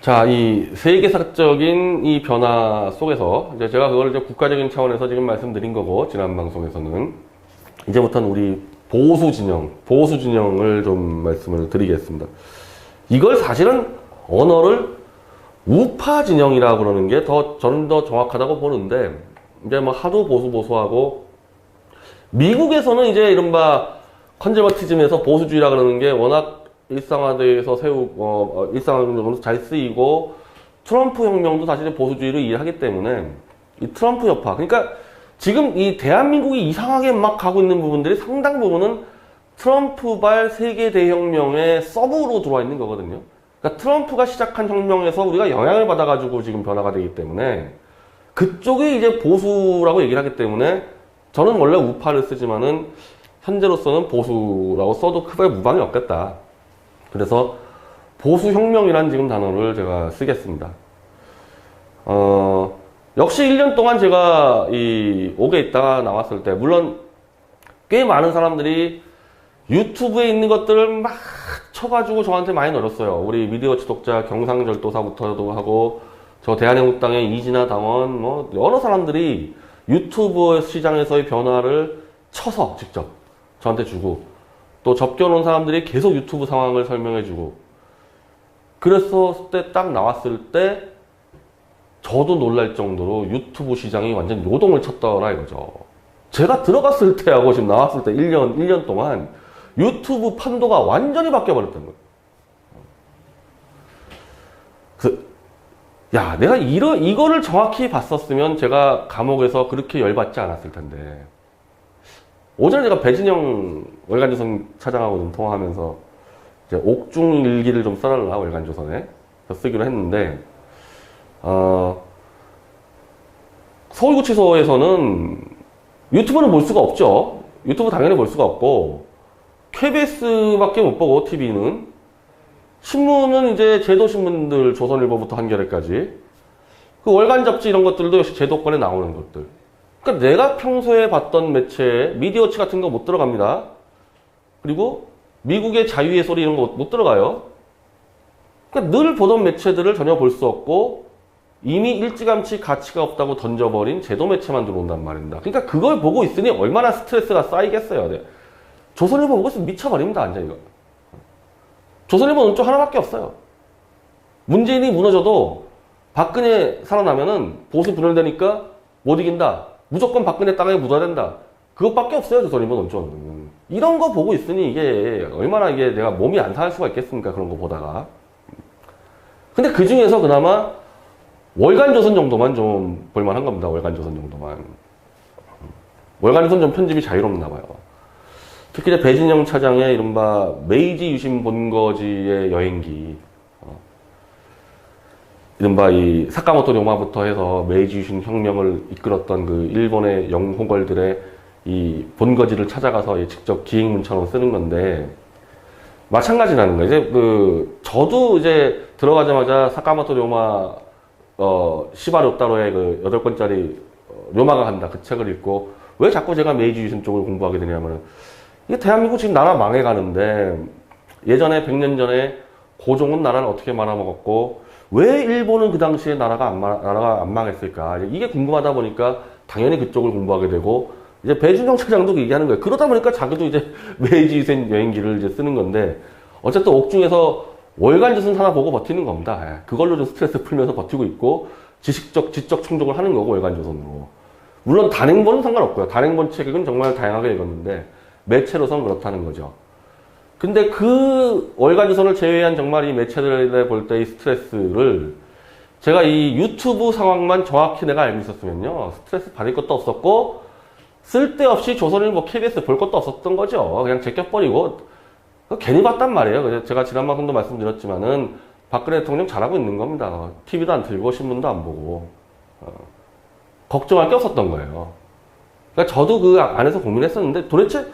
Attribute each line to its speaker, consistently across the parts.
Speaker 1: 자, 이 세계사적인 이 변화 속에서 이제 제가 그걸 이제 국가적인 차원에서 지금 말씀드린 거고, 지난 방송에서는 이제부터는 우리 보수 진영을 좀 말씀을 드리겠습니다. 이걸 사실은 언어를 우파 진영이라고 그러는 게 저는 더 정확하다고 보는데, 이제 뭐 하도 보수하고, 미국에서는 이제 이른바 컨저버티즘에서 보수주의라 그러는 게 워낙 일상화돼서 일상화적으로 잘 쓰이고, 트럼프 혁명도 사실 보수주의를 이해하기 때문에 이 트럼프 여파, 그러니까 지금 이 대한민국이 이상하게 막 가고 있는 부분들이 상당 부분은 트럼프발 세계 대혁명의 서브로 들어와 있는 거거든요. 그러니까 트럼프가 시작한 혁명에서 우리가 영향을 받아가지고 지금 변화가 되기 때문에 그쪽이 이제 보수라고 얘기를 하기 때문에 저는 원래 우파를 쓰지만은 현재로서는 보수라고 써도 크게 무방이 없겠다. 그래서 보수혁명이라는 지금 단어를 제가 쓰겠습니다. 역시 1년 동안 제가 이 옥에 있다가 나왔을 때, 물론 꽤 많은 사람들이 유튜브에 있는 것들을 막 쳐가지고 저한테 많이 늘었어요. 우리 미디어치 독자 경상절도사부터도 하고, 저 대한민국당의 이진아 당원, 뭐, 여러 사람들이 유튜브 시장에서의 변화를 쳐서 직접 저한테 주고, 또 접견온 사람들이 계속 유튜브 상황을 설명해주고, 그랬을 때 딱 나왔을 때 저도 놀랄 정도로 유튜브 시장이 완전 요동을 쳤더라 이거죠. 제가 들어갔을 때하고 지금 나왔을 때 1년 동안 유튜브 판도가 완전히 바뀌어버렸던 거예요. 야, 내가 이거를 정확히 봤었으면 제가 감옥에서 그렇게 열받지 않았을 텐데. 오전에 제가 배진영 월간조선 차장하고 좀 통화하면서 이제 옥중일기를 좀 써달라, 월간조선에 쓰기로 했는데, 서울구치소에서는 유튜브는 볼 수가 없죠. 유튜브 당연히 볼 수가 없고, KBS밖에 못 보고, TV는. 신문은 이제 제도신문들, 조선일보부터 한겨레까지. 그 월간 잡지 이런 것들도 역시 제도권에 나오는 것들. 그러니까 내가 평소에 봤던 매체, 미디어치 같은 거 못 들어갑니다. 그리고 미국의 자유의 소리 이런 거 못 들어가요. 그러니까 늘 보던 매체들을 전혀 볼 수 없고 이미 일찌감치 가치가 없다고 던져버린 제도 매체만 들어온단 말입니다. 그러니까 그걸 보고 있으니 얼마나 스트레스가 쌓이겠어요. 네. 조선일보 보고 있으면 미쳐버립니다. 완전 이거. 조선일보는 쪽 하나밖에 없어요. 문재인이 무너져도 박근혜 살아나면은 보수 분열되니까 못 이긴다. 무조건 박근혜 땅에 묻어야 된다. 그것밖에 없어요, 조선일보 논조는. 이런 거 보고 있으니 이게 얼마나 이게 내가 몸이 안 상할 수가 있겠습니까, 그런 거 보다가. 근데 그 중에서 그나마 월간조선 정도만 좀 볼만한 겁니다, 월간조선 정도만. 월간조선 좀 편집이 자유롭나 봐요. 특히 이제 배진영 차장의 이른바 메이지 유신 본거지의 여행기. 이른바 이 사카모토 료마부터 해서 메이지 유신 혁명을 이끌었던 그 일본의 영호걸들의 이 본거지를 찾아가서 직접 기획문처럼 쓰는 건데, 마찬가지라는 거예요. 이제 저도 이제 들어가자마자 사카모토 료마, 시바료 따로의 그 8권짜리 료마가 간다. 그 책을 읽고, 왜 자꾸 제가 메이지 유신 쪽을 공부하게 되냐면은, 이게 대한민국 지금 나라 망해가는데, 예전에 100년 전에 고종은 나라를 어떻게 말아먹었고, 왜 일본은 그 당시에 나라가 안 망했을까? 이게 궁금하다 보니까 당연히 그쪽을 공부하게 되고, 이제 배준영 차장도 얘기하는 거예요. 그러다 보니까 자기도 이제 메이지 유신 여행기를 이제 쓰는 건데, 어쨌든 옥중에서 월간조선 하나 보고 버티는 겁니다. 그걸로 좀 스트레스 풀면서 버티고 있고, 지적 충족을 하는 거고, 월간조선으로. 물론 단행본은 상관없고요. 단행본 책은 정말 다양하게 읽었는데, 매체로선 그렇다는 거죠. 근데 그 월간조선을 제외한 정말 이 매체들에 볼 때의 스트레스를 제가 이 유튜브 상황만 정확히 내가 알고 있었으면요, 스트레스 받을 것도 없었고, 쓸데없이 조선일보, KBS 볼 것도 없었던 거죠. 그냥 제껴버리고, 괜히 봤단 말이에요. 그래서 제가 지난 방송도 말씀드렸지만은, 박근혜 대통령 잘하고 있는 겁니다. TV도 안 틀고, 신문도 안 보고. 걱정할 게 없었던 거예요. 그러니까 저도 그 안에서 고민했었는데, 도대체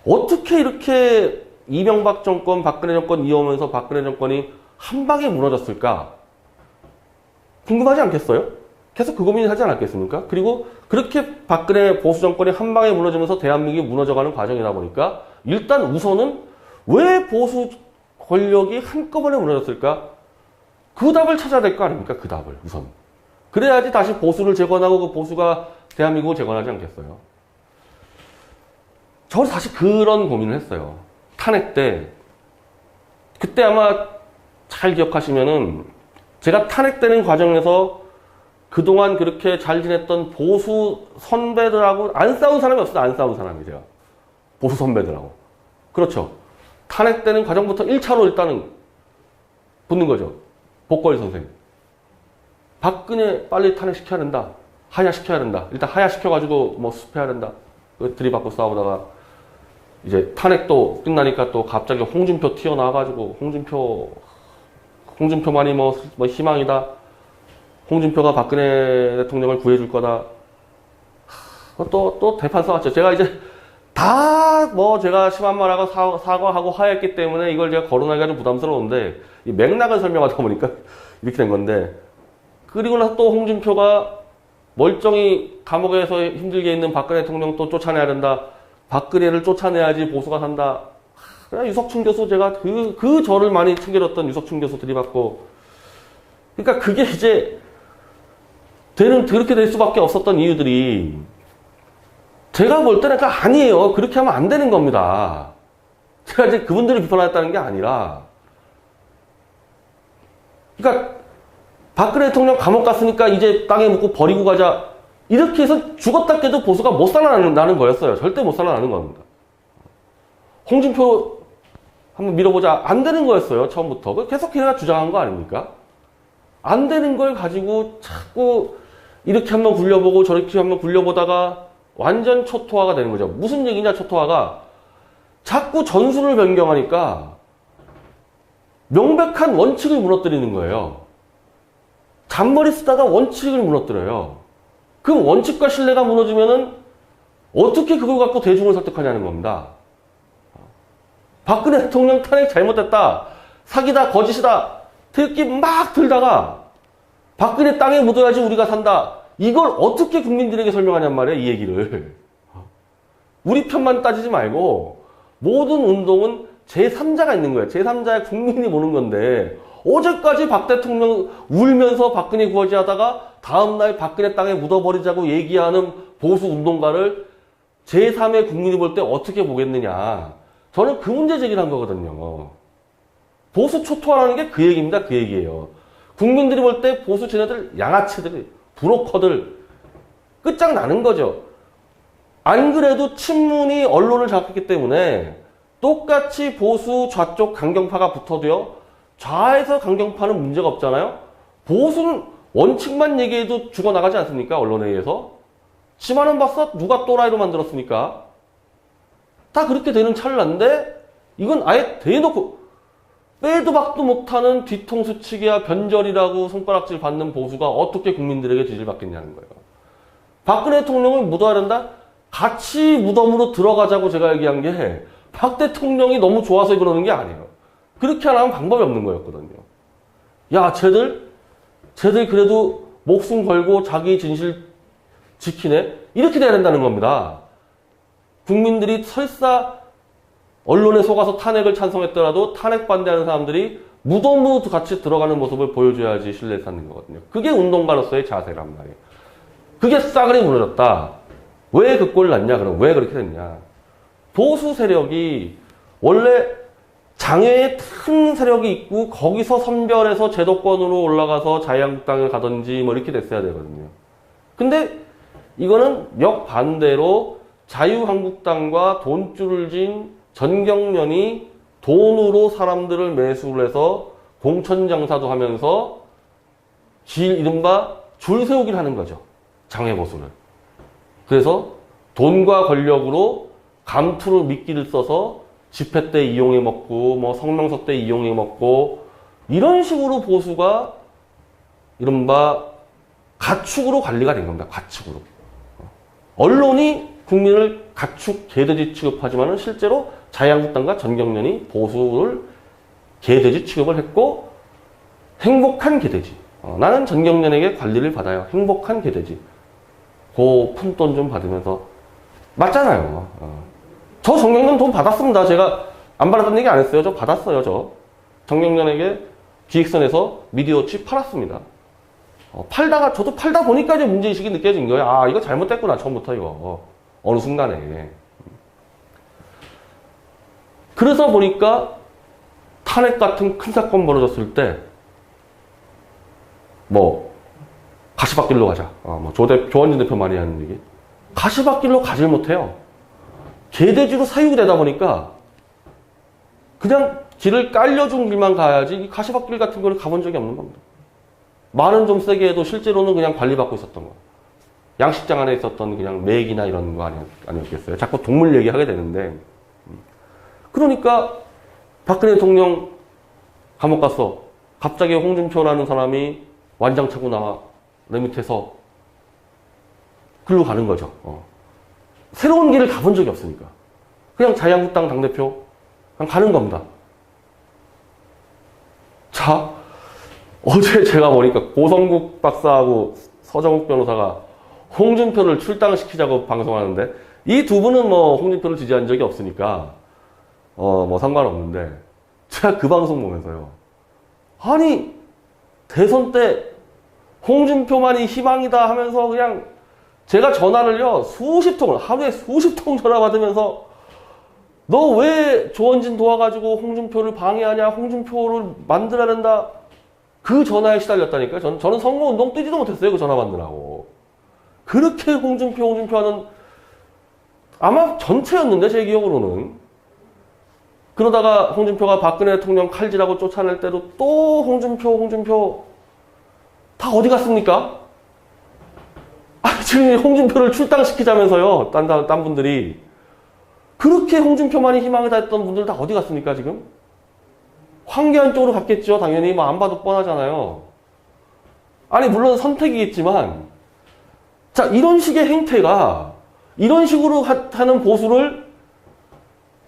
Speaker 1: 어떻게 이렇게 이명박 정권, 박근혜 정권 이어오면서 박근혜 정권이 한 방에 무너졌을까? 궁금하지 않겠어요? 계속 그 고민을 하지 않았겠습니까? 그리고 그렇게 박근혜 보수 정권이 한 방에 무너지면서 대한민국이 무너져가는 과정이다 보니까 일단 우선은 왜 보수 권력이 한꺼번에 무너졌을까? 그 답을 찾아야 될 거 아닙니까? 그 답을 우선. 그래야지 다시 보수를 재건하고 그 보수가 대한민국을 재건하지 않겠어요. 저 사실 그런 고민을 했어요. 탄핵 때. 그때 아마 잘 기억하시면은 제가 탄핵되는 과정에서 그동안 그렇게 잘 지냈던 보수 선배들하고 안 싸운 사람이 없어요. 안 싸운 사람이 제가. 보수 선배들하고. 그렇죠. 탄핵되는 과정부터 1차로 일단은 붙는 거죠. 복거리 선생님. 박근혜 빨리 탄핵시켜야 된다. 하야시켜야 된다. 일단 하야시켜가지고 뭐 수습해야 된다. 들이받고 싸우다가 이제 탄핵도 끝나니까 또 갑자기 홍준표 튀어나와가지고 홍준표만이 뭐 희망이다. 홍준표가 박근혜 대통령을 구해줄 거다. 또 대판 싸웠죠. 제가 이제 다 뭐 제가 심한 말하고 사과하고 하였기 때문에 이걸 제가 거론하기가 좀 부담스러운데 이 맥락을 설명하다 보니까 이렇게 된 건데 그리고 나서 또 홍준표가 멀쩡히 감옥에서 힘들게 있는 박근혜 대통령 또 쫓아내야 된다. 박근혜를 쫓아내야지 보수가 산다. 유석춘 교수 제가 그 저를 많이 챙겨줬던 유석춘 교수 들이받고 그러니까 그게 이제 그렇게 될 수밖에 없었던 이유들이 제가 볼 때는 아니에요. 그렇게 하면 안 되는 겁니다. 제가 이제 그분들을 비판하겠다는 게 아니라 그러니까 박근혜 대통령 감옥 갔으니까 이제 땅에 묻고 버리고 가자. 이렇게 해서 죽었다 깨도 보수가 못 살아나는 거였어요. 절대 못 살아나는 겁니다. 홍준표 한번 밀어보자. 안 되는 거였어요. 처음부터. 계속 걔가 주장한 거 아닙니까? 안 되는 걸 가지고 자꾸 이렇게 한번 굴려보고 저렇게 한번 굴려보다가 완전 초토화가 되는 거죠. 무슨 얘기냐 초토화가. 자꾸 전술을 변경하니까 명백한 원칙을 무너뜨리는 거예요. 잔머리 쓰다가 원칙을 무너뜨려요. 그 원칙과 신뢰가 무너지면은 어떻게 그걸 갖고 대중을 설득하냐는 겁니다. 박근혜 대통령 탄핵 잘못됐다. 사기다. 거짓이다. 특기 막 들다가 박근혜 땅에 묻어야지 우리가 산다. 이걸 어떻게 국민들에게 설명하냔 말이에요. 이 얘기를. 우리 편만 따지지 말고 모든 운동은 제3자가 있는 거예요. 제3자의 국민이 보는 건데 어제까지 박 대통령 울면서 박근혜 구하지 하다가 다음날 박근혜 땅에 묻어버리자고 얘기하는 보수 운동가를 제3의 국민이 볼 때 어떻게 보겠느냐. 저는 그 문제 제기를 한 거거든요. 보수 초토화라는 게 그 얘기입니다. 그 얘기예요. 국민들이 볼 때 보수 쟤네들 양아치들, 브로커들 끝장나는 거죠. 안 그래도 친문이 언론을 장악했기 때문에 똑같이 보수 좌쪽 강경파가 붙어도요. 좌에서 강경파는 문제가 없잖아요. 보수는 원칙만 얘기해도 죽어나가지 않습니까? 언론에 의해서. 지만은 봤어? 누가 또라이로 만들었습니까? 다 그렇게 되는 찰나인데 이건 아예 대놓고 빼도 박도 못하는 뒤통수치기야 변절이라고 손가락질 받는 보수가 어떻게 국민들에게 지지받겠냐는 거예요. 박근혜 대통령을 묻어야 된다? 같이 무덤으로 들어가자고 제가 얘기한 게 박 대통령이 너무 좋아서 그러는 게 아니에요. 그렇게 하면 방법이 없는 거였거든요. 야, 쟤들 그래도 목숨 걸고 자기 진실 지키네? 이렇게 돼야 된다는 겁니다. 국민들이 설사 언론에 속아서 탄핵을 찬성했더라도 탄핵 반대하는 사람들이 무덤으로 같이 들어가는 모습을 보여줘야지 신뢰를 쌓는 거거든요. 그게 운동가로서의 자세란 말이에요. 그게 싸그리 무너졌다. 왜 그 꼴 났냐? 그럼 왜 그렇게 됐냐? 보수 세력이 원래 장외에 큰 세력이 있고 거기서 선별해서 제도권으로 올라가서 자유한국당을 가든지 뭐 이렇게 됐어야 되거든요. 근데 이거는 역반대로 자유한국당과 돈줄을 진 전경련이 돈으로 사람들을 매수를 해서 공천장사도 하면서 이른바 줄 세우기를 하는 거죠. 장외보수는. 그래서 돈과 권력으로 감투를 미끼를 써서 집회 때 이용해 먹고 뭐 성명서 때 이용해 먹고 이런 식으로 보수가 이른바 가축으로 관리가 된 겁니다. 가축으로. 언론이 국민을 가축, 개돼지 취급하지만은 실제로 자유한국당과 전경련이 보수를 개돼지 취급을 했고 행복한 개돼지. 나는 전경련에게 관리를 받아요. 행복한 개돼지. 그 푼돈 좀 받으면서 맞잖아요. 저 전경련 돈 받았습니다. 제가 안 받았다는 얘기 안 했어요. 저 받았어요. 저 전경련에게 기획선에서 미디어치 팔았습니다. 팔다가, 저도 팔다 보니까 이제 문제의식이 느껴진 거예요. 아, 이거 잘못됐구나, 처음부터 이거. 어느 순간에. 그래서 보니까 탄핵 같은 큰 사건 벌어졌을 때, 가시밭길로 가자. 조원진 대표 많이 하는 얘기. 가시밭길로 가질 못해요. 개돼지로 사육되다 보니까, 그냥 길을 깔려준 길만 가야지, 이 가시밭길 같은 거를 가본 적이 없는 겁니다. 말은 좀 세게 해도 실제로는 그냥 관리받고 있었던 거. 양식장 안에 있었던 그냥 맥이나 이런 거 아니었겠어요. 자꾸 동물 얘기하게 되는데. 그러니까 박근혜 대통령 감옥 갔어. 갑자기 홍준표라는 사람이 완장 차고 나와 내 밑에서 글로 가는 거죠. 새로운 길을 가본 적이 없으니까. 그냥 자유한국당 당대표 그냥 가는 겁니다. 자, 어제 제가 보니까 고성국 박사하고 서정욱 변호사가 홍준표를 출당시키자고 방송하는데, 이 두 분은 홍준표를 지지한 적이 없으니까 상관없는데, 제가 그 방송 보면서요, 아니 대선 때 홍준표만이 희망이다 하면서 그냥 제가 전화를요 하루에 수십 통 전화 받으면서, 너 왜 조원진 도와가지고 홍준표를 방해하냐, 홍준표를 만들어야 된다, 그 전화에 시달렸다니까요. 저는 선거운동 뛰지도 못했어요, 그 전화 받느라고. 그렇게 홍준표 하는, 아마 전체였는데, 제 기억으로는. 그러다가 홍준표가 박근혜 대통령 칼질하고 쫓아낼 때도 또 홍준표 다 어디 갔습니까? 지금 홍준표를 출당시키자면서요, 딴 분들이. 그렇게 홍준표만이 희망이다 했던 분들 다 어디 갔습니까, 지금? 황교안 쪽으로 갔겠죠, 당연히. 안 봐도 뻔하잖아요. 아니, 물론 선택이겠지만, 자, 이런 식의 행태가, 이런 식으로 하는 보수를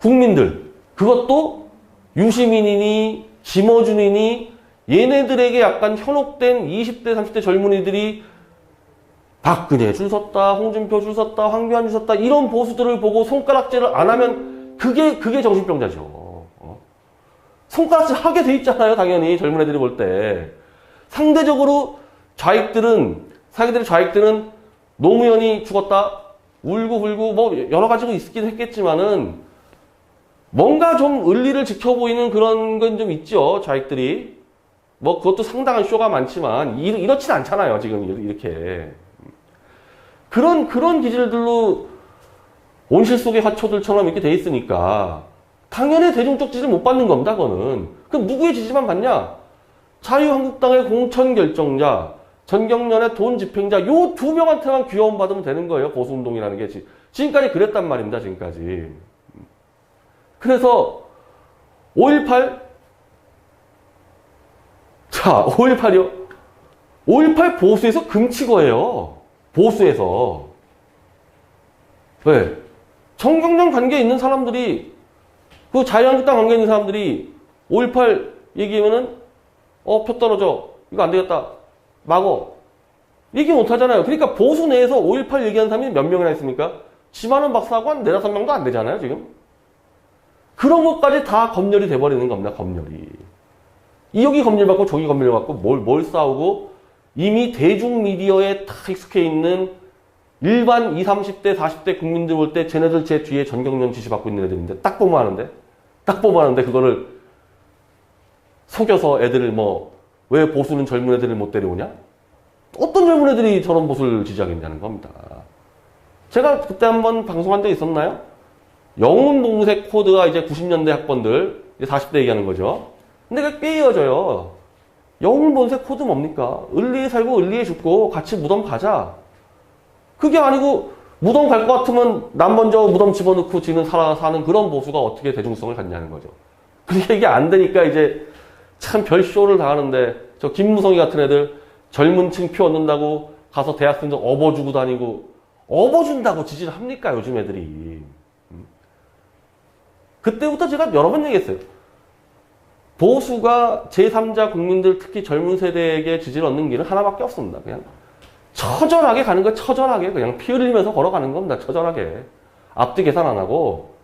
Speaker 1: 국민들, 그것도 유시민이니, 김어준이니, 얘네들에게 약간 현혹된 20대, 30대 젊은이들이 박근혜 줄 섰다, 홍준표 줄 섰다, 황교안 줄 섰다, 이런 보수들을 보고 손가락질을 안 하면 그게 정신병자죠. 손가락질 하게 돼 있잖아요, 당연히. 젊은 애들이 볼 때. 상대적으로 자기들의 좌익들은 노무현이 죽었다, 울고 불고 여러 가지로 있긴 했겠지만은 뭔가 좀 의리를 지켜 보이는 그런 건 좀 있죠, 좌익들이. 그것도 상당한 쇼가 많지만 이렇진 않잖아요, 지금 이렇게. 그런 기질들로 온실 속의 화초들처럼 이렇게 돼 있으니까 당연히 대중적 지지를 못 받는 겁니다, 그거는. 그럼 누구의 지지만 받냐? 자유한국당의 공천 결정자, 전경련의 돈 집행자, 요 두 명한테만 귀여움 받으면 되는 거예요, 보수운동이라는 게. 지금까지 그랬단 말입니다, 지금까지. 그래서 5.18? 자, 5.18이요. 5.18 보수에서 금치거예요. 보수에서. 왜? 정경련 관계에 있는 사람들이, 그 자유한국당 관계에 있는 사람들이 5.18 얘기하면은 표 떨어져, 이거 안 되겠다, 막어, 얘기 못 하잖아요. 그러니까 보수 내에서 5.18 얘기하는 사람이 몇 명이나 있습니까? 지만원 박사하고 한 4-5명도 안 되잖아요, 지금. 그런 것까지 다 검열이 돼버리는 겁니다, 검열이. 여기 검열 받고 저기 검열 받고 뭘 싸우고, 이미 대중미디어에 다 익숙해 있는 일반 20, 30대, 40대 국민들 볼 때 쟤네들 제 뒤에 전경련 지시받고 있는 애들인데, 딱 보면 아는데 그거를 속여서 애들을 왜 보수는 젊은 애들을 못 데려오냐? 어떤 젊은 애들이 저런 보수를 지지하겠냐는 겁니다. 제가 그때 한번 방송한 적 있었나요? 영웅봉쇄 코드가 이제 90년대 학번들, 이제 40대 얘기하는 거죠. 근데 그게 꽤 이어져요. 영웅봉쇄 코드 뭡니까? 을리에 살고 을리에 죽고 같이 무덤 가자. 그게 아니고 무덤 갈 것 같으면 남 먼저 무덤 집어넣고 지는 사는 그런 보수가 어떻게 대중성을 갖냐는 거죠. 그러니까 이게 안 되니까 이제 참 별쇼를 다 하는데, 저 김무성이 같은 애들 젊은 층 표 얻는다고 가서 대학생들 업어주고 다니고, 업어준다고 지지를 합니까, 요즘 애들이. 그때부터 제가 여러 번 얘기했어요. 보수가 제3자 국민들, 특히 젊은 세대에게 지지를 얻는 길은 하나밖에 없습니다. 그냥 처절하게 가는 거, 처절하게 그냥 피 흘리면서 걸어가는 겁니다. 처절하게. 앞뒤 계산 안 하고,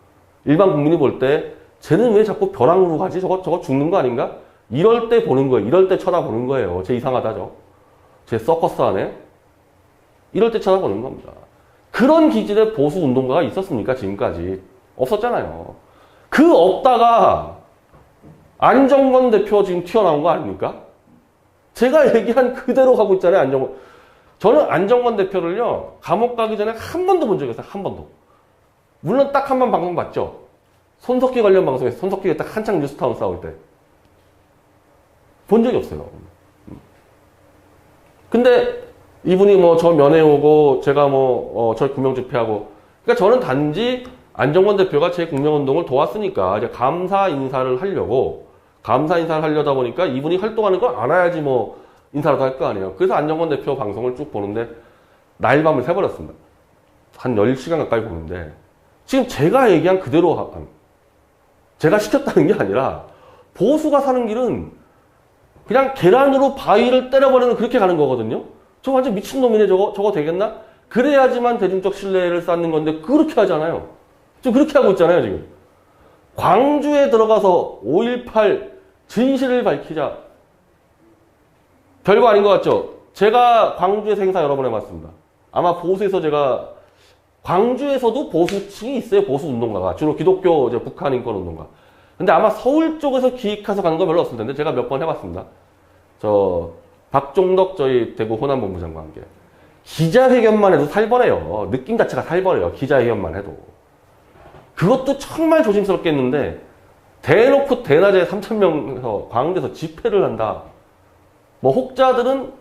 Speaker 1: 일반 국민이 볼 때 쟤는 왜 자꾸 벼랑으로 가지? 저거 죽는 거 아닌가? 이럴 때 보는 거예요. 이럴 때 쳐다보는 거예요. 제 이상하다죠. 제 서커스 안에. 이럴 때 쳐다보는 겁니다. 그런 기질의 보수 운동가가 있었습니까? 지금까지. 없었잖아요. 그 없다가 안정권 대표 지금 튀어나온 거 아닙니까? 제가 얘기한 그대로 가고 있잖아요. 안정권. 저는 안정권 대표를요. 감옥 가기 전에 한 번도 본 적이 없어요. 한 번도. 물론 딱 한 번 방송 봤죠. 손석희 관련 방송에서 손석희가 딱 한창 뉴스타운 싸울 때. 본 적이 없어요. 근데 이분이 뭐 저 면회 오고 제가 뭐 저 구명집회하고 그러니까 저는 단지 안정권 대표가 제 국명운동을 도왔으니까 이제 감사 인사를 하려고 감사 인사를 하려다 보니까 이분이 활동하는 걸 알아야지 뭐 인사라도 할 거 아니에요. 그래서 안정권 대표 방송을 쭉 보는데 날밤을 새버렸습니다. 한 10시간 가까이 보는데 지금 제가 얘기한 그대로 제가 시켰다는 게 아니라 보수가 사는 길은 그냥 계란으로 바위를 때려버리는 그렇게 가는 거거든요. 저 완전 미친놈이네 저거 되겠나? 그래야지만 대중적 신뢰를 쌓는 건데 그렇게 하잖아요. 지금 그렇게 하고 있잖아요 지금. 광주에 들어가서 5.18 진실을 밝히자. 별거 아닌 것 같죠? 제가 광주에서 행사 여러 번 해봤습니다. 아마 보수에서 제가 광주에서도 보수층이 있어요. 보수 운동가가. 주로 기독교 북한 인권 운동가. 근데 아마 서울 쪽에서 기획해서 가는 거 별로 없을 텐데 제가 몇 번 해봤습니다. 박종덕 저희 대구 호남본부 장관과 함께. 기자회견만 해도 살벌해요. 느낌 자체가 살벌해요. 기자회견만 해도. 그것도 정말 조심스럽게 했는데 대놓고 대낮에 3,000명에서 광주에서 집회를 한다. 뭐 혹자들은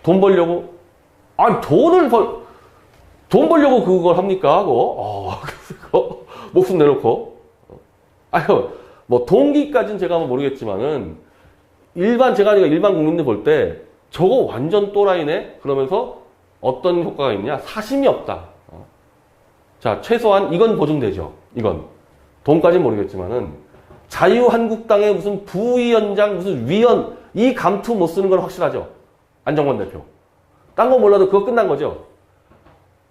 Speaker 1: 돈 벌려고 아니 돈 벌려고 그걸 합니까? 그거 목숨 내놓고 아유 뭐 동기까지는 제가 모르겠지만은 제가 일반 국민들 볼 때 저거 완전 또라이네 그러면서 어떤 효과가 있냐 사심이 없다. 자 최소한 이건 보증되죠. 이건 돈까지는 모르겠지만은 자유한국당의 무슨 부위원장 무슨 위원 이 감투 못 쓰는 건 확실하죠. 안정권 대표. 딴 거 몰라도 그거 끝난 거죠.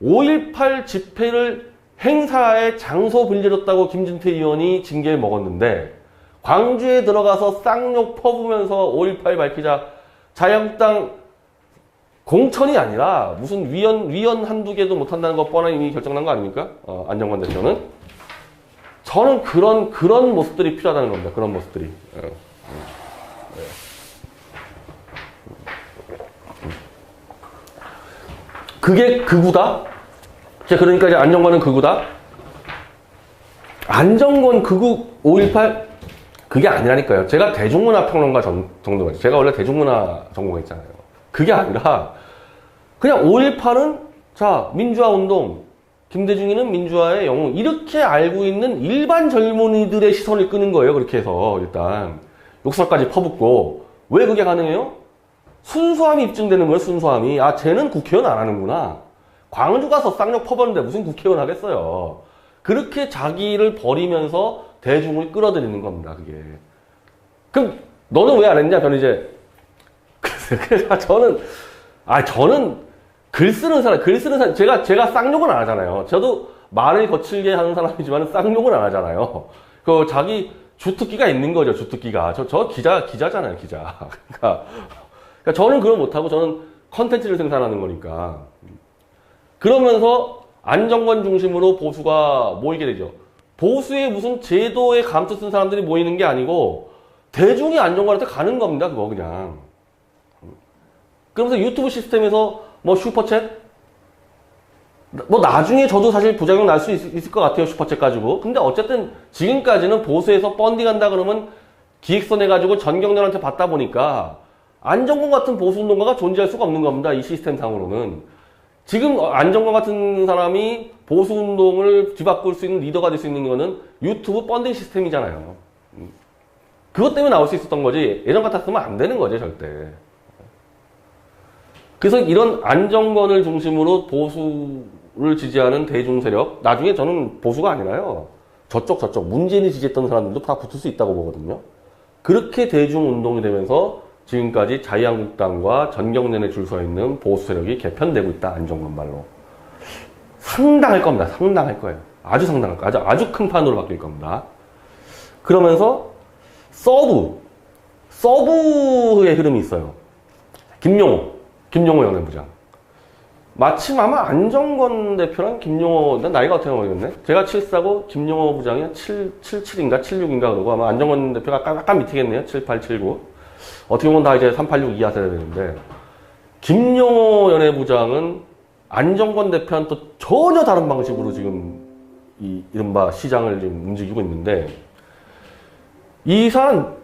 Speaker 1: 5.18 집회를 행사의 장소 빌려줬다고 김진태 의원이 징계를 먹었는데 광주에 들어가서 쌍욕 퍼부면서 5.18 밝히자 자유한국당 공천이 아니라 무슨 위원 한두 개도 못한다는 거 뻔히 이미 결정난 거 아닙니까? 안정권 대표는. 저는 그런 모습들이 필요하다는 겁니다. 그런 모습들이. 그게 극우다? 그러니까 이제 안정권은 극우다? 안정권 극우 5.18? 그게 아니라니까요. 제가 대중문화 평론가 정도가 제가 원래 대중문화 전공했잖아요. 그게 아니라 그냥 5.18은 자 민주화 운동 김대중이는 민주화의 영웅 이렇게 알고 있는 일반 젊은이들의 시선을 끄는 거예요. 그렇게 해서 일단 욕설까지 퍼붓고 왜 그게 가능해요? 순수함이 입증되는 거예요. 순수함이. 아 쟤는 국회의원 안 하는구나. 광주 가서 쌍욕 퍼붓는데 무슨 국회의원 하겠어요. 그렇게 자기를 버리면서 대중을 끌어들이는 겁니다. 그게. 그럼 너는 왜 안 했냐? 저는 이제 그래서 저는 글 쓰는 사람 제가 쌍욕은 안 하잖아요. 저도 말을 거칠게 하는 사람이지만 쌍욕은 안 하잖아요. 그 자기 주특기가 있는 거죠. 주특기가. 저 기자잖아요. 기자. 그러니까 저는 그걸 못하고 저는 컨텐츠를 생산하는 거니까. 그러면서 안정권 중심으로 보수가 모이게 되죠. 보수의 무슨 제도에 감투 쓴 사람들이 모이는 게 아니고 대중이 안정권한테 가는 겁니다. 그거 그냥. 그러면서 유튜브 시스템에서 뭐 슈퍼챗? 뭐 나중에 저도 사실 부작용 날 수 있을 것 같아요. 슈퍼챗 가지고. 근데 어쨌든 지금까지는 보수에서 펀딩한다 그러면 기획서 내가지고 전경련한테 받다 보니까 안정권 같은 보수운동가가 존재할 수가 없는 겁니다. 이 시스템상으로는. 지금 안정권 같은 사람이 보수운동을 뒤바꿀 수 있는 리더가 될 수 있는 거는 유튜브 펀딩 시스템이잖아요. 그것 때문에 나올 수 있었던 거지 예전 같았으면 안 되는 거죠. 절대. 그래서 이런 안정권을 중심으로 보수를 지지하는 대중 세력 나중에 저는 보수가 아니라요. 저쪽 문재인이 지지했던 사람들도 다 붙을 수 있다고 보거든요. 그렇게 대중 운동이 되면서 지금까지 자유한국당과 전경련에 줄 서 있는 보수 세력이 개편되고 있다. 안정권 말로. 상당할 겁니다. 상당할 거예요. 아주 상당할 거예요. 아주 큰 판으로 바뀔 겁니다. 그러면서 서브의 흐름이 있어요. 김용호 연예부장. 마침 아마 안정권 대표랑 김용호, 난 나이가 어떻게 모르겠네. 제가 74고 김용호 부장이 77인가 76인가 그러고 아마 안정권 대표가 약간 밑이겠네요. 78, 79. 어떻게 보면 다 이제 386 이하 세대 되는데, 김용호 연예부장은 안정권 대표와는 또 전혀 다른 방식으로 지금 이 이른바 시장을 지금 움직이고 있는데, 이 사람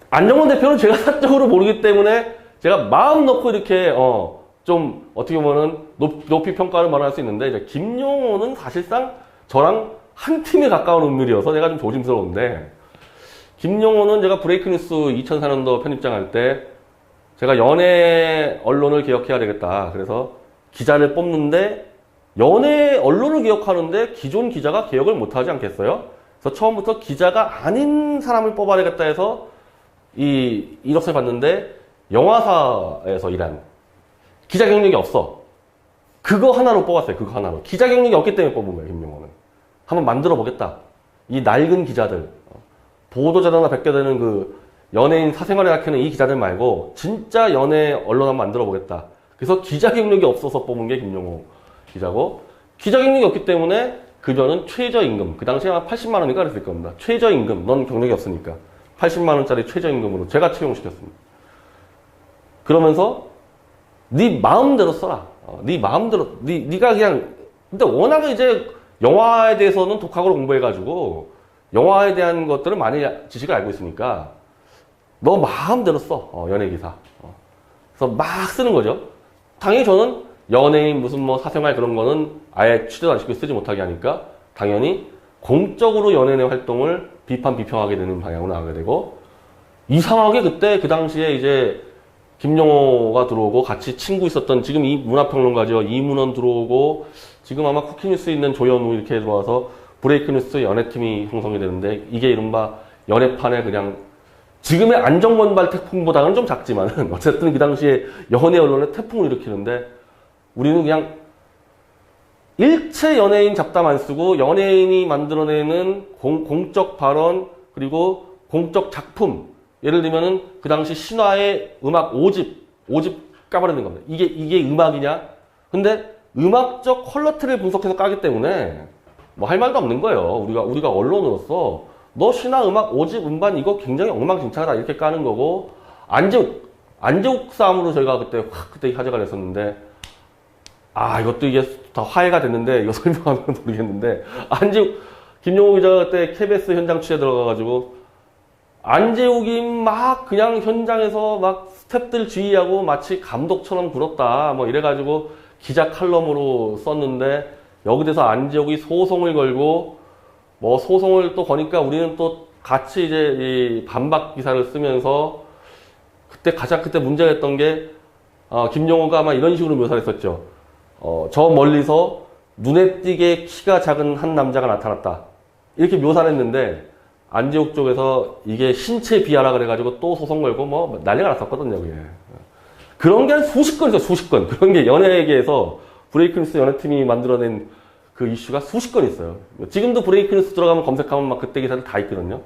Speaker 1: 안정권 대표는 제가 사적으로 모르기 때문에 제가 마음 놓고 이렇게 좀 어떻게 보면은 높이 평가를 말할 수 있는데, 이제 김용호는 사실상 저랑 한 팀에 가까운 인물이어서 제가 좀 조심스러운데, 김용호는 제가 브레이크뉴스 2004년도 편집장 할 때 제가 연예 언론을 개혁해야 되겠다. 그래서 기자를 뽑는데 연예 언론을 개혁하는데 기존 기자가 개혁을 못하지 않겠어요? 그래서 처음부터 기자가 아닌 사람을 뽑아야 되겠다 해서 이 이력서를 봤는데 영화사에서 일한 기자 경력이 없어. 그거 하나로 뽑았어요. 그거 하나로. 기자 경력이 없기 때문에 뽑은 거예요. 김용호는. 한번 만들어 보겠다. 이 낡은 기자들, 보도자료나 베껴 되는 그 연예인 사생활에 밝히는 이 기자들 말고 진짜 연예 언론 한번 만들어 보겠다. 그래서 기자 경력이 없어서 뽑은 게 김용호 기자고, 기자 경력이 없기 때문에 급여는 최저임금, 그 당시에 한 80만 원인가 그랬을 겁니다. 최저임금, 넌 경력이 없으니까 80만 원짜리 최저임금으로 제가 채용시켰습니다. 그러면서 네 마음대로 써라. 네 마음대로, 네가 그냥, 근데 워낙에 이제 영화에 대해서는 독학으로 공부해가지고 영화에 대한 것들을 많이 지식을 알고 있으니까 너 마음대로 써. 연예기사. 그래서 막 쓰는 거죠. 당연히 저는 연예인 무슨 뭐 사생활 그런 거는 아예 취재도 안 시키고 쓰지 못하게 하니까 당연히 공적으로 연예인의 활동을 비평하게 되는 방향으로 나가게 되고, 이상하게 그때 그 당시에 이제 김용호가 들어오고 같이 친구 있었던 지금 이 문화평론가죠. 이문원 들어오고 지금 아마 쿠키뉴스에 있는 조현우 이렇게 들어와서 브레이크뉴스 연예팀이 형성이 되는데, 이게 이른바 연예판에 그냥 지금의 안정권발 태풍보다는 좀 작지만은 어쨌든 그 당시에 연예 언론에 태풍을 일으키는데, 우리는 그냥 일체 연예인 잡담 안 쓰고 연예인이 만들어내는 공적 발언 그리고 공적 작품, 예를 들면은 그 당시 신화의 음악 5집 까버리는 겁니다. 이게 음악이냐? 근데 음악적 퀄리티를 분석해서 까기 때문에 뭐 할 말도 없는 거예요. 우리가 언론으로서 너 신화 음악 5집 음반 이거 굉장히 엉망진창하다 이렇게 까는 거고, 안재욱 싸움으로 저희가 그때 화제가 됐었는데, 이것도 이게 다 화해가 됐는데 이거 설명하면 모르겠는데, 김용호 기자가 그때 KBS 현장 취재 들어가가지고 안재욱이 막 그냥 현장에서 막 스태프들 지휘하고 마치 감독처럼 굴었다 뭐 이래가지고 기자 칼럼으로 썼는데, 여기 대해서 안재욱이 소송을 걸고 뭐 소송을 또 거니까 우리는 또 같이 이제 이 반박 기사를 쓰면서, 그때 문제가 됐던 게 김용호가 아마 이런 식으로 묘사를 했었죠. 저 멀리서 눈에 띄게 키가 작은 한 남자가 나타났다 이렇게 묘사를 했는데, 안재욱 쪽에서 이게 신체 비하라 그래가지고 또 소송 걸고 뭐 난리가 났었거든요. 그게. 그런 게 한 수십 건 있어요. 수십 건. 그런 게 연예계에서 브레이크뉴스 연예팀이 만들어낸 그 이슈가 수십 건 있어요. 지금도 브레이크뉴스 들어가면 검색하면 막 그때 기사들 다 있거든요.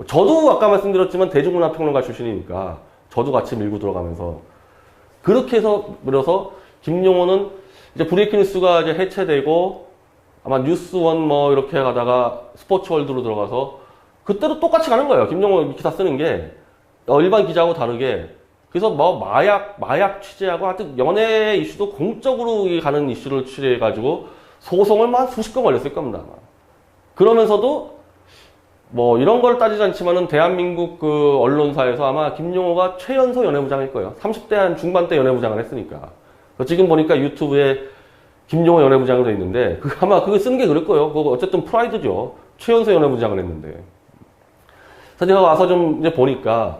Speaker 1: 저도 아까 말씀드렸지만 대중문화평론가 출신이니까 저도 같이 밀고 들어가면서 그렇게 해서 그래서 김용호는 이제 브레이크뉴스가 이제 해체되고 아마 뉴스원 뭐 이렇게 가다가 스포츠월드로 들어가서 그때도 똑같이 가는 거예요. 김용호 기사 쓰는 게 일반 기자하고 다르게. 그래서 뭐 마약 취재하고 하여튼 연예 이슈도 공적으로 가는 이슈를 취재해가지고 소송을 막 수십 건 걸렸을 겁니다. 그러면서도 뭐 이런 걸 따지지 않지만은 대한민국 그 언론사에서 아마 김용호가 최연소 연예부장일 거예요. 30대 한 중반대 연예부장을 했으니까. 지금 보니까 유튜브에 김용호 연예부장으로 있는데 아마 그거 쓰는 게 그럴 거예요. 그거 어쨌든 프라이드죠. 최연소 연예부장을 했는데. 그래서 제가 와서 좀 이제 보니까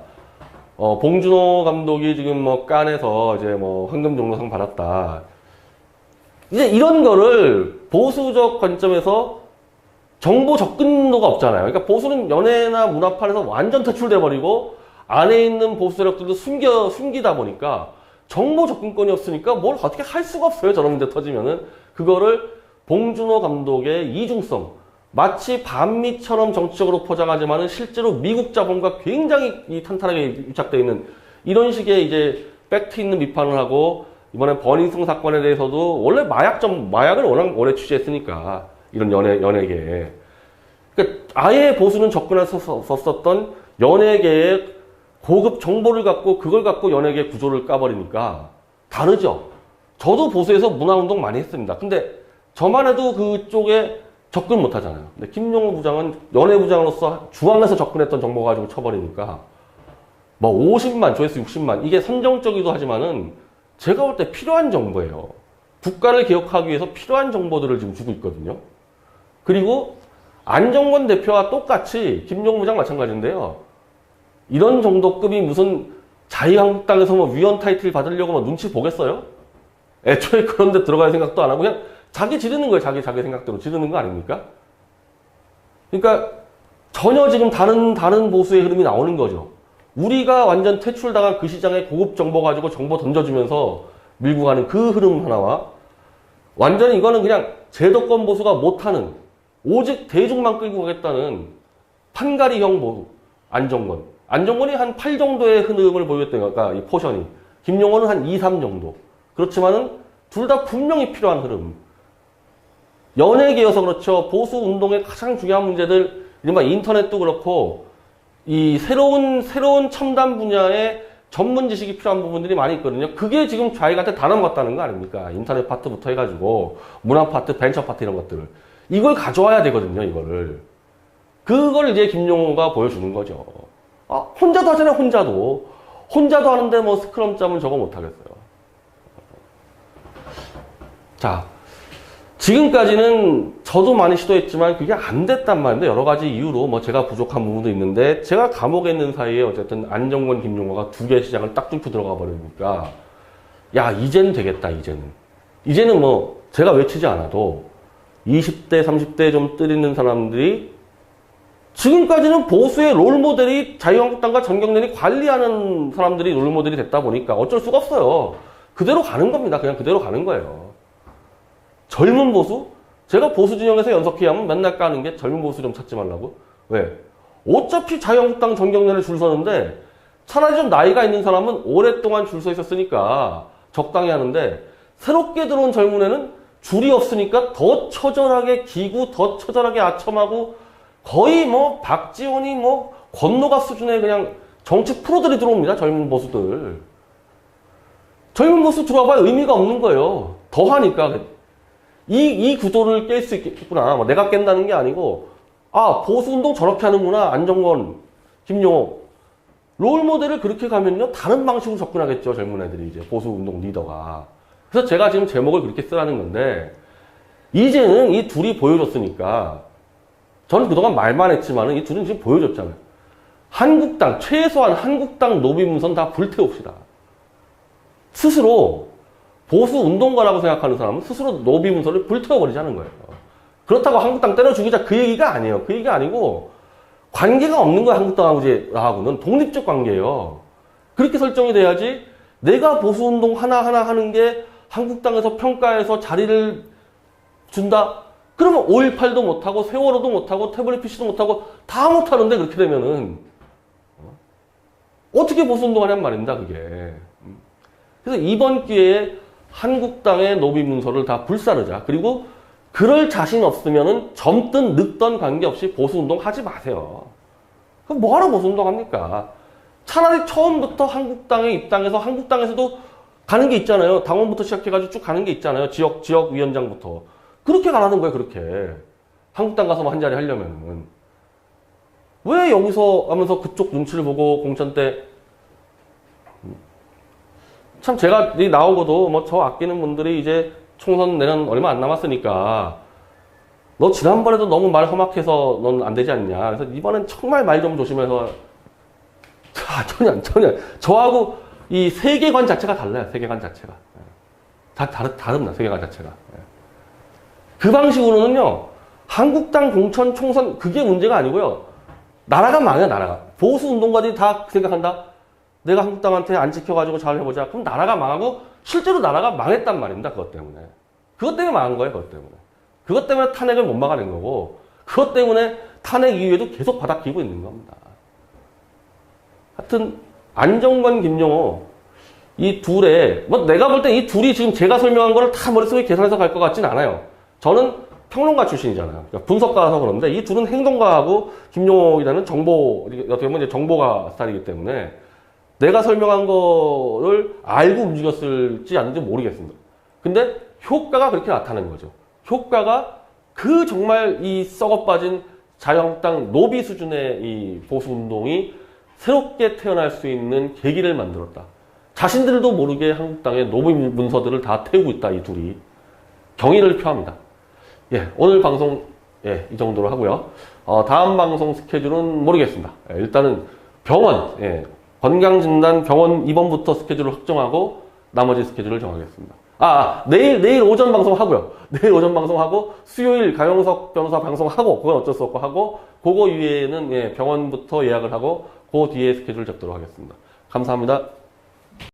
Speaker 1: 봉준호 감독이 지금 뭐 깐에서 이제 뭐 황금종려상 받았다. 이제 이런 거를 보수적 관점에서 정보 접근도가 없잖아요. 그러니까 보수는 연예나 문화판에서 완전 퇴출돼 버리고 안에 있는 보수 세력들도 숨기다 보니까 정보 접근권이 없으니까 뭘 어떻게 할 수가 없어요. 저런 문제 터지면은. 그거를 봉준호 감독의 이중성, 마치 반미처럼 정치적으로 포장하지만은 실제로 미국 자본과 굉장히 이 탄탄하게 유착되어 있는 이런 식의 이제 팩트 있는 비판을 하고 이번에 버닝썬 사건에 대해서도 원래 마약을 워낙 오래 취재했으니까 이런 연예계에 그러니까 아예 보수는 접근해서 썼었던 연예계의 고급 정보를 갖고 그걸 갖고 연예계 구조를 까버리니까 다르죠. 저도 보수에서 문화운동 많이 했습니다. 근데 저만 해도 그쪽에 접근 못 하잖아요. 근데 김용호 부장은 연예부장으로서 중앙에서 접근했던 정보 가지고 쳐버리니까 뭐 50만, 조회수 60만 이게 선정적이기도 하지만은 제가 볼 때 필요한 정보예요. 국가를 개혁하기 위해서 필요한 정보들을 지금 주고 있거든요. 그리고 안정권 대표와 똑같이 김용호 부장 마찬가지인데요. 이런 정도 급이 무슨 자유한국당에서 뭐 위원 타이틀 받으려고 뭐 눈치 보겠어요? 애초에 그런 데 들어갈 생각도 안 하고 그냥 자기 지르는 거예요. 자기 생각대로 지르는 거 아닙니까? 그러니까 전혀 지금 다른 보수의 흐름이 나오는 거죠. 우리가 완전 퇴출당한 그 시장에 고급 정보 가지고 정보 던져주면서 밀고 가는 그 흐름 하나와 완전히 이거는 그냥 제도권 보수가 못하는 오직 대중만 끌고 가겠다는 판가리형 보수 안정권. 안정권이 한 8 정도의 흐름을 보였던 거니까 이 포션이. 김용호는 한 2, 3 정도. 그렇지만은 둘 다 분명히 필요한 흐름. 연예계여서 그렇죠. 보수 운동의 가장 중요한 문제들, 이른바 인터넷도 그렇고, 이 새로운 첨단 분야의 전문 지식이 필요한 부분들이 많이 있거든요. 그게 지금 좌익한테 다 넘어갔다는 거 아닙니까? 인터넷 파트부터 해가지고, 문화 파트, 벤처 파트 이런 것들을. 이걸 가져와야 되거든요, 이거를. 그걸 이제 김용호가 보여주는 거죠. 아, 혼자도 하잖아요, 혼자도. 혼자도 하는데 뭐 스크럼점은 저거 못하겠어요. 자, 지금까지는 저도 많이 시도했지만 그게 안 됐단 말인데 여러 가지 이유로 뭐 제가 부족한 부분도 있는데 제가 감옥에 있는 사이에 어쨌든 안정권, 김용호가 두 개의 시장을 딱 뚫고 들어가 버리니까 야, 이제는 되겠다, 이제는 뭐 제가 외치지 않아도 20대, 30대 좀 뜨리는 사람들이 지금까지는 보수의 롤모델이 자유한국당과 전경련이 관리하는 사람들이 롤모델이 됐다 보니까 어쩔 수가 없어요. 그대로 가는 겁니다. 그냥 그대로 가는 거예요. 젊은 보수? 제가 보수 진영에서 연석회 하면 맨날 까는 게 젊은 보수 좀 찾지 말라고. 왜? 어차피 자유한국당 전경련에 줄 서는데 차라리 좀 나이가 있는 사람은 오랫동안 줄 서 있었으니까 적당히 하는데 새롭게 들어온 젊은 애는 줄이 없으니까 더 처절하게 기구, 더 처절하게 아첨하고 거의 뭐 박지원이 뭐 권노가 수준의 그냥 정치 프로들이 들어옵니다. 젊은 보수들. 젊은 보수 들어와봐야 의미가 없는 거예요. 더 하니까. 이 구도를 깰 수 있겠구나. 뭐 내가 깬다는 게 아니고, 아, 보수운동 저렇게 하는구나. 안정권, 김용호. 롤모델을 그렇게 가면요. 다른 방식으로 접근하겠죠. 젊은 애들이 이제 보수운동 리더가. 그래서 제가 지금 제목을 그렇게 쓰라는 건데, 이제는 이 둘이 보여줬으니까, 저는 그동안 말만 했지만은 이 둘은 지금 보여줬잖아요. 한국당, 최소한 한국당 노비 문선 다 불태웁시다. 스스로 보수 운동가라고 생각하는 사람은 스스로 노비 문서를 불태워버리자는 거예요. 그렇다고 한국당 때려 죽이자 그 얘기가 아니에요. 그 얘기가 아니고 관계가 없는 거예요. 한국당하고는 독립적 관계예요. 그렇게 설정이 돼야지 내가 보수 운동 하나하나 하는 게 한국당에서 평가해서 자리를 준다? 그러면 5.18도 못하고 세월호도 못하고 태블릿 PC도 못하고 다 못하는데 그렇게 되면은 어떻게 보수 운동하냔 말입니다. 그게. 그래서 이번 기회에 한국당의 노비 문서를 다 불사르자. 그리고 그럴 자신 없으면은 젊든 늙던 관계없이 보수운동 하지 마세요. 그럼 뭐하러 보수운동 합니까? 차라리 처음부터 한국당에 입당해서 한국당에서도 가는 게 있잖아요. 당원부터 시작해가지고 쭉 가는 게 있잖아요. 지역위원장부터. 그렇게 가라는 거예요, 그렇게. 한국당 가서 한 자리 하려면은. 왜 여기서 하면서 그쪽 눈치를 보고 공천 때 참 제가 나오고도 뭐 저 아끼는 분들이 이제 총선 내년 얼마 안 남았으니까 너 지난번에도 너무 말 험악해서 넌 안 되지 않냐. 그래서 이번엔 정말 말 좀 조심해서 전혀 저하고 이 세계관 자체가 달라요. 세계관 자체가. 다릅니다. 세계관 자체가. 그 방식으로는요. 한국당 공천 총선 그게 문제가 아니고요. 나라가 망해요. 나라가. 보수 운동가들이 다 생각한다. 내가 한국당한테 안 지켜가지고 잘 해보자. 그럼 나라가 망하고 실제로 나라가 망했단 말입니다. 그것 때문에. 그것 때문에 망한 거예요. 그것 때문에. 그것 때문에 탄핵을 못 막아낸 거고 그것 때문에 탄핵 이후에도 계속 바닥기고 있는 겁니다. 하여튼 안정권, 김용호 이 둘의 뭐 내가 볼 때 이 둘이 지금 제가 설명한 거를 다 머릿속에 계산해서 갈 것 같진 않아요. 저는 평론가 출신이잖아요. 그러니까 분석가라서 그런데 이 둘은 행동가하고 김용호이라는 정보, 어떻게 보면 이제 정보가 스타일이기 때문에 내가 설명한 거를 알고 움직였을지 아닌지 모르겠습니다. 근데 효과가 그렇게 나타나는 거죠. 효과가 그 정말 이 썩어빠진 자유한국당 노비 수준의 이 보수운동이 새롭게 태어날 수 있는 계기를 만들었다. 자신들도 모르게 한국당의 노비 문서들을 다 태우고 있다, 이 둘이. 경의를 표합니다. 예, 오늘 방송, 예, 이 정도로 하고요. 다음 방송 스케줄은 모르겠습니다. 예, 일단은 병원, 예, 건강진단 병원 입원부터 스케줄을 확정하고 나머지 스케줄을 정하겠습니다. 내일 오전 방송 하고요. 내일 오전 방송하고 수요일 강영석 변호사 방송하고 그건 어쩔 수 없고 하고 그거 이외에는 예, 병원부터 예약을 하고 그 뒤에 스케줄 잡도록 하겠습니다. 감사합니다.